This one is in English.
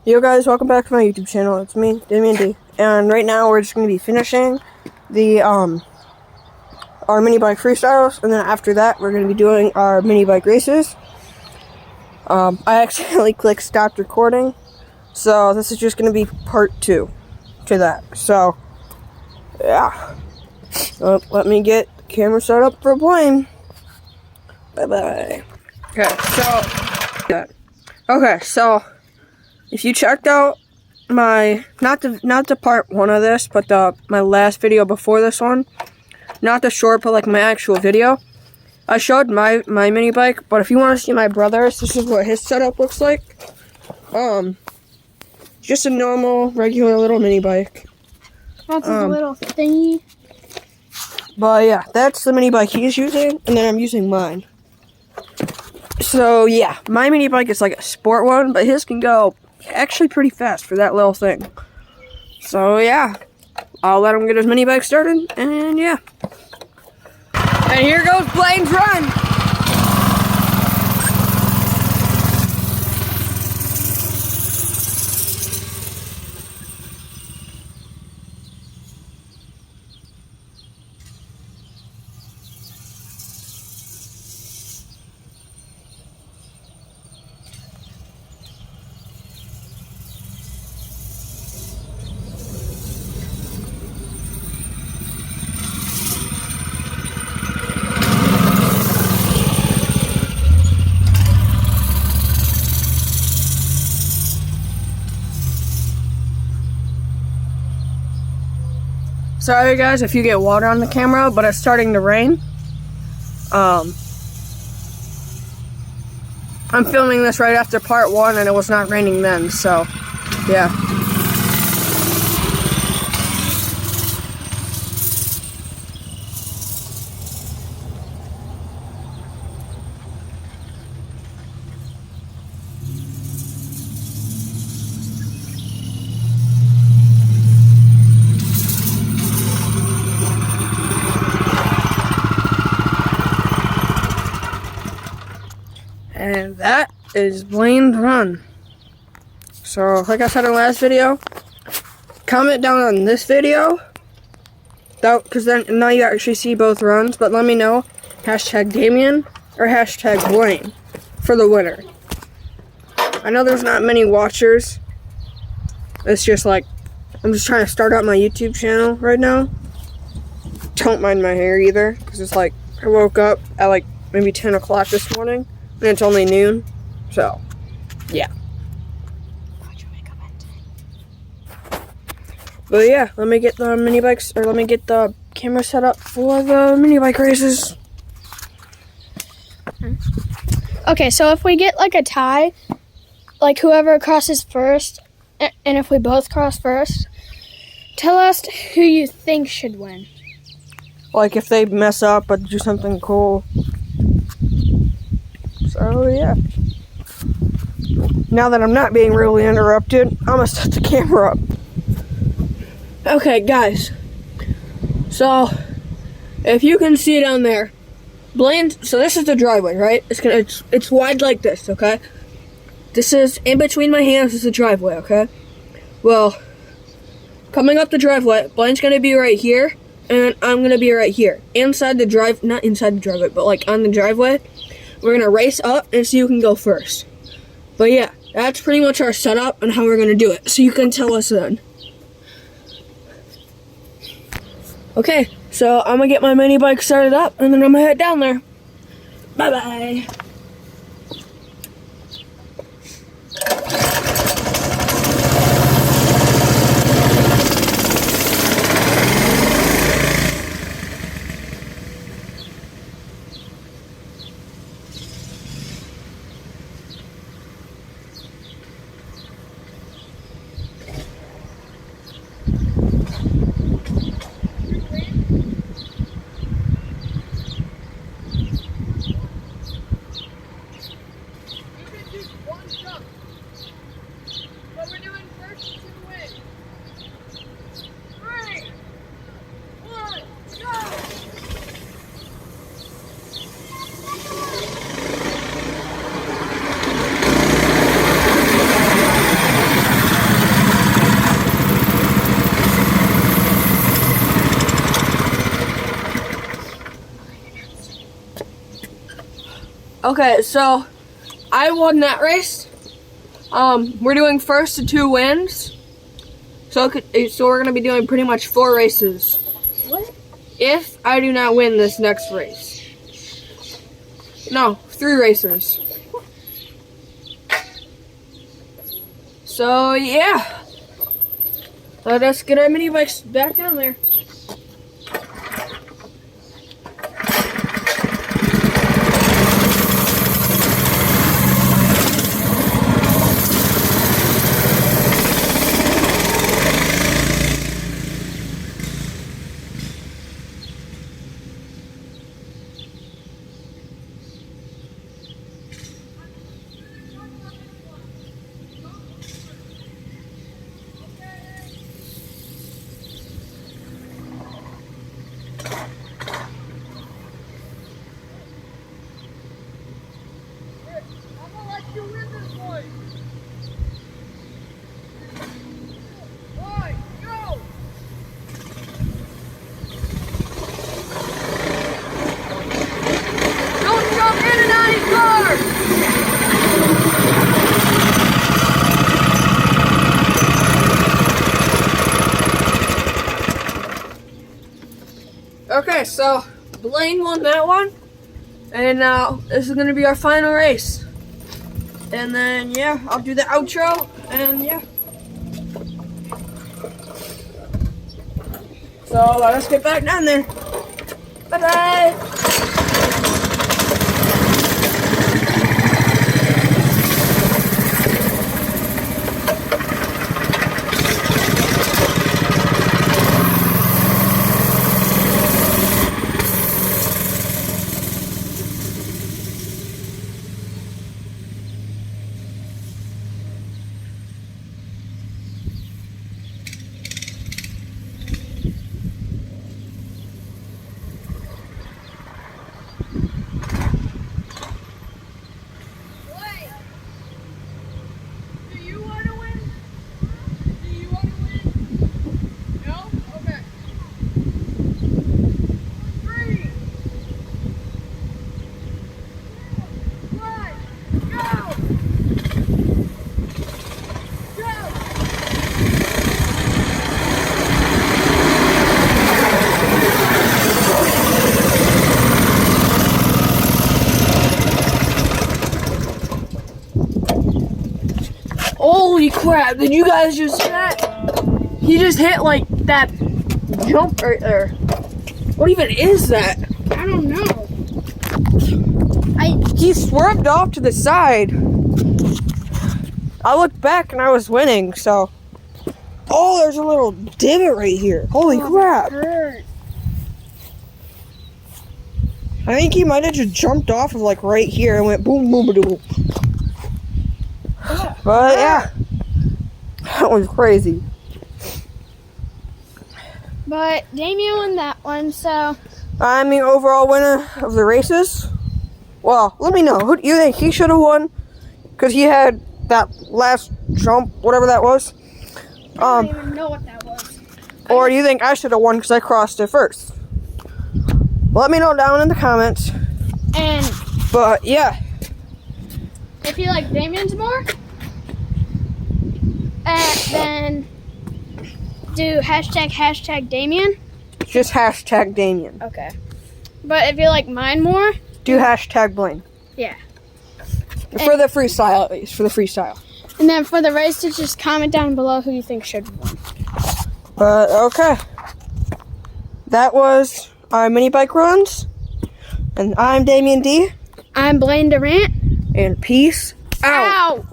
Yo guys, welcome back to my YouTube channel. It's me, Damien D. And right now we're just going to be finishing the our mini bike freestyles, and then after that we're going to be doing our mini bike races. I accidentally clicked stop recording, so this is just going to be part 2 to that. So yeah, let me get the camera set up for Blaine. Bye bye. Okay, so if you checked out my not the part 1 of this, but my last video before this one, not the short, but like my actual video, I showed my mini bike. But if you want to see my brother's, this is what his setup looks like. Just a normal, regular little mini bike. That's a little thingy. But yeah, that's the mini bike he's using, and then I'm using mine. So yeah, my mini bike is like a sport one, but his can go actually pretty fast for that little thing. So yeah, I'll let him get his mini bike started, and yeah. And here goes Blaine's run! Sorry guys if you get water on the camera, but it's starting to rain. I'm filming this right after part 1 and it was not raining then, so yeah. And that is Blaine's run. So, like I said in the last video, comment down on this video, because then now you actually see both runs, but let me know, hashtag Damien or hashtag Blaine for the winner. I know there's not many watchers. It's just like, I'm just trying to start out my YouTube channel right now. Don't mind my hair either, because it's like, I woke up at like maybe 10 o'clock this morning. And it's only noon, so yeah. But yeah, let me get the mini bikes, or let me get the camera set up for the mini bike races. Okay, so if we get like a tie, like whoever crosses first, and if we both cross first, tell us who you think should win. Like if they mess up but do something cool. So yeah. Now that I'm not being really interrupted, I'm gonna set the camera up. Okay, guys. So if you can see down there, Blaine. So this is the driveway, right? It's wide like this, okay? This is in between my hands is the driveway, okay? Well, coming up the driveway, Blaine's gonna be right here, and I'm gonna be right here, inside the drive. Not inside the driveway, but like on the driveway. We're gonna race up and see who can go first. But yeah, that's pretty much our setup and how we're gonna do it. So you can tell us then. Okay, so I'm gonna get my mini bike started up and then I'm gonna head down there. Bye bye. Okay, so I won that race. We're doing first to 2 wins. So we're gonna be doing pretty much 4 races. What? If I do not win this next race. No, 3 races. So yeah. Let us get our mini bikes back down there. Okay, so Blaine won that one, and now this is gonna be our final race. And then yeah, I'll do the outro, and yeah. So let us get back down there. Bye bye. Holy crap, did you guys just see that? He just hit like that jump right there. What even is that? I don't know. He swerved off to the side. I looked back and I was winning, so. Oh, there's a little divot right here. Holy crap. Hurt. I think he might have just jumped off of like right here and went boom, boom, boom, boom. But yeah, that was crazy. But Damien won that one, so. I'm the overall winner of the races. Well, let me know. Who do you think he should have won? Because he had that last jump, whatever that was. I don't even know what that was. Or do you think I should have won because I crossed it first? Let me know down in the comments. And But yeah. if you like Damien's more, then do hashtag Damien. Just hashtag Damien. Okay. But if you like mine more, Do hashtag Blaine. yeah. For the freestyle, at least. For the freestyle. And then for the races, just comment down below who you think should win. But okay. That was our mini bike runs. And I'm Damien D. I'm Blaine Durant. And peace out. Ow!